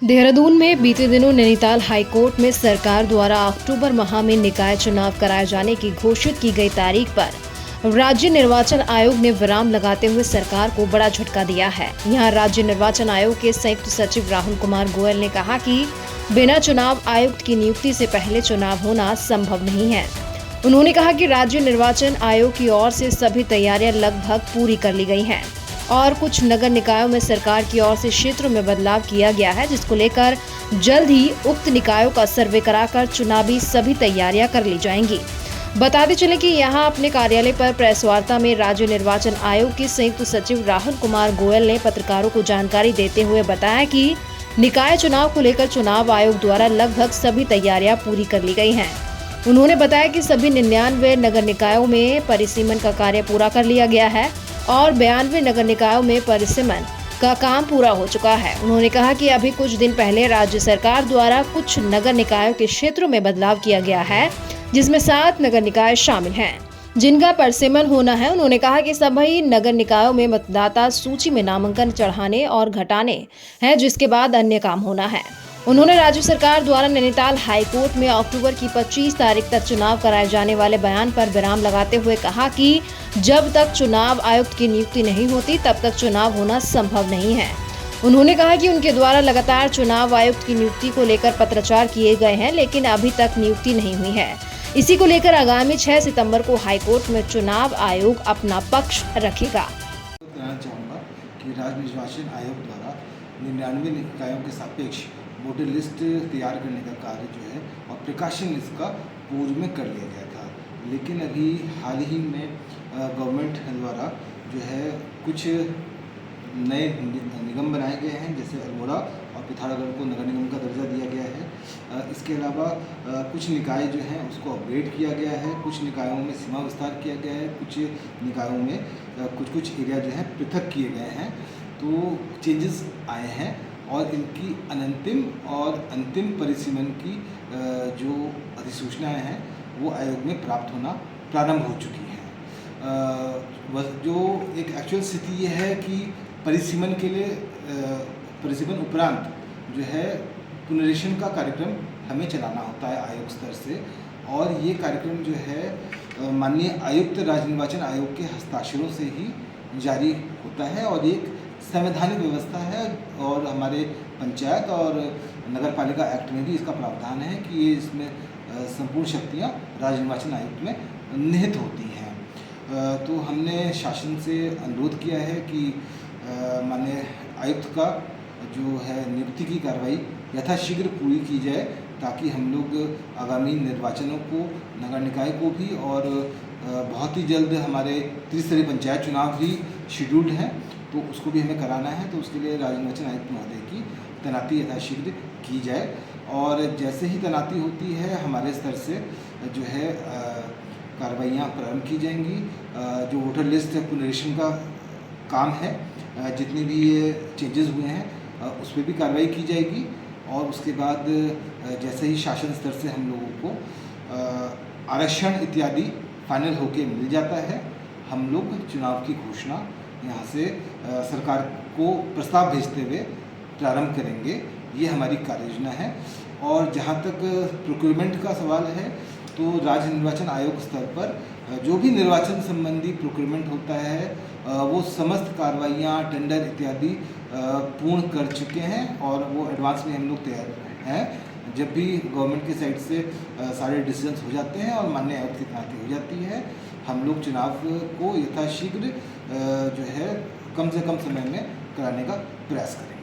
देहरादून में बीते दिनों नैनीताल हाईकोर्ट में सरकार द्वारा अक्टूबर माह में निकाय चुनाव कराए जाने की घोषित की गई तारीख पर राज्य निर्वाचन आयोग ने विराम लगाते हुए सरकार को बड़ा झटका दिया है। यहां राज्य निर्वाचन आयोग के संयुक्त सचिव राहुल कुमार गोयल ने कहा कि बिना चुनाव आयुक्त की नियुक्ति से पहले चुनाव होना संभव नहीं है। उन्होंने कहा कि राज्य निर्वाचन आयोग की ओर से सभी तैयारियां लगभग पूरी कर ली गई हैं और कुछ नगर निकायों में सरकार की ओर से क्षेत्रों में बदलाव किया गया है, जिसको लेकर जल्द ही उक्त निकायों का सर्वे कराकर चुनावी सभी तैयारियां कर ली जाएंगी। बताते चले कि यहां अपने कार्यालय पर प्रेस वार्ता में राज्य निर्वाचन आयोग के संयुक्त सचिव राहुल कुमार गोयल ने पत्रकारों को जानकारी देते हुए बताया कि निकाय चुनाव को लेकर चुनाव आयोग द्वारा लगभग सभी तैयारियां पूरी कर ली गई हैं। उन्होंने बताया कि सभी 99 नगर निकायों में परिसीमन का कार्य पूरा कर लिया गया है और 92 नगर निकायों में परिसीमन का काम पूरा हो चुका है। उन्होंने कहा कि अभी कुछ दिन पहले राज्य सरकार द्वारा कुछ नगर निकायों के क्षेत्रों में बदलाव किया गया है, जिसमें 7 नगर निकाय शामिल हैं जिनका परिसीमन होना है। उन्होंने कहा कि सभी नगर निकायों में मतदाता सूची में नामांकन चढ़ाने और घटाने हैं, जिसके बाद अन्य काम होना है। उन्होंने राज्य सरकार द्वारा नैनीताल हाईकोर्ट में अक्टूबर की 25 तारीख तक चुनाव कराए जाने वाले बयान पर विराम लगाते हुए कहा कि जब तक चुनाव आयुक्त की नियुक्ति नहीं होती तब तक चुनाव होना संभव नहीं है। उन्होंने कहा कि उनके द्वारा लगातार चुनाव आयुक्त की नियुक्ति को लेकर पत्राचार किए गए हैं, लेकिन अभी तक नियुक्ति नहीं हुई है। इसी को लेकर आगामी 6 सितंबर को हाईकोर्ट में चुनाव आयोग अपना पक्ष रखेगा। चाहूँगा कि राज्य निर्वाचन आयोग द्वारा 99 निकायों के सापेक्ष वोटर लिस्ट तैयार करने का कार्य जो है और प्रकाशन लिस्ट का पूर्व में कर लिया गया था, लेकिन अभी हाल ही में गवर्नमेंट द्वारा जो है कुछ नए निगम बनाए गए हैं, जैसे अल्मोड़ा और पिथौरागढ़ को नगर निगम का दर्जा दिया गया है। इसके अलावा कुछ निकाय जो हैं उसको अपग्रेड किया गया है, कुछ निकायों में सीमा विस्तार किया गया है, कुछ निकायों में कुछ एरिया जो है पृथक किए गए हैं। तो चेंजेस आए हैं और इनकी अनंतिम और अंतिम परिसीमन की जो अधिसूचनाएं हैं वो आयोग में प्राप्त होना प्रारंभ हो चुकी हैं। जो एक एक्चुअल स्थिति ये है कि परिसीमन के लिए परिसीमन उपरांत जो है पुनरीक्षण का कार्यक्रम हमें चलाना होता है आयोग स्तर से, और ये कार्यक्रम जो है माननीय आयुक्त राज्य निर्वाचन आयोग के हस्ताक्षरों से ही जारी होता है और एक संवैधानिक व्यवस्था है। और हमारे पंचायत और नगर पालिका एक्ट में भी इसका प्रावधान है कि ये इसमें संपूर्ण शक्तियाँ राज्य निर्वाचन आयुक्त में निहित होती हैं। तो हमने शासन से अनुरोध किया है कि माननीय आयुक्त का जो है नियुक्ति की कार्रवाई यथाशीघ्र पूरी की जाए, ताकि हम लोग आगामी निर्वाचनों को, नगर निकाय को भी, और बहुत ही जल्द हमारे त्रिस्तरीय पंचायत चुनाव भी शेड्यूल्ड हैं, तो उसको भी हमें कराना है। तो उसके लिए राज्य निर्वाचन आयुक्त महोदय की तैनाती यथाशीघ्र की जाए, और जैसे ही तैनाती होती है हमारे स्तर से जो है कार्रवाइयाँ प्रारंभ की जाएंगी। जो वोटर लिस्ट पुनरीक्षण का काम है, जितने भी ये चेंजेस हुए हैं उस पर भी कार्रवाई की जाएगी, और उसके बाद जैसे ही शासन स्तर से हम लोगों को आरक्षण इत्यादि फाइनल होके मिल जाता है, हम लोग चुनाव की घोषणा यहाँ से सरकार को प्रस्ताव भेजते हुए प्रारंभ करेंगे। ये हमारी कार्ययोजना है। और जहाँ तक प्रोक्योरमेंट का सवाल है, तो राज्य निर्वाचन आयोग स्तर पर जो भी निर्वाचन संबंधी प्रोक्योरमेंट होता है वो समस्त कार्रवाइयाँ, टेंडर इत्यादि पूर्ण कर चुके हैं, और वो एडवांस में हम लोग तैयार हैं। जब भी गवर्नमेंट की साइड से सारे डिसीजंस हो जाते हैं और माननीय आयुक्त की तैनाती हो जाती है, हम लोग चुनाव को यथाशीघ्र जो है कम से कम समय में कराने का प्रयास करेंगे।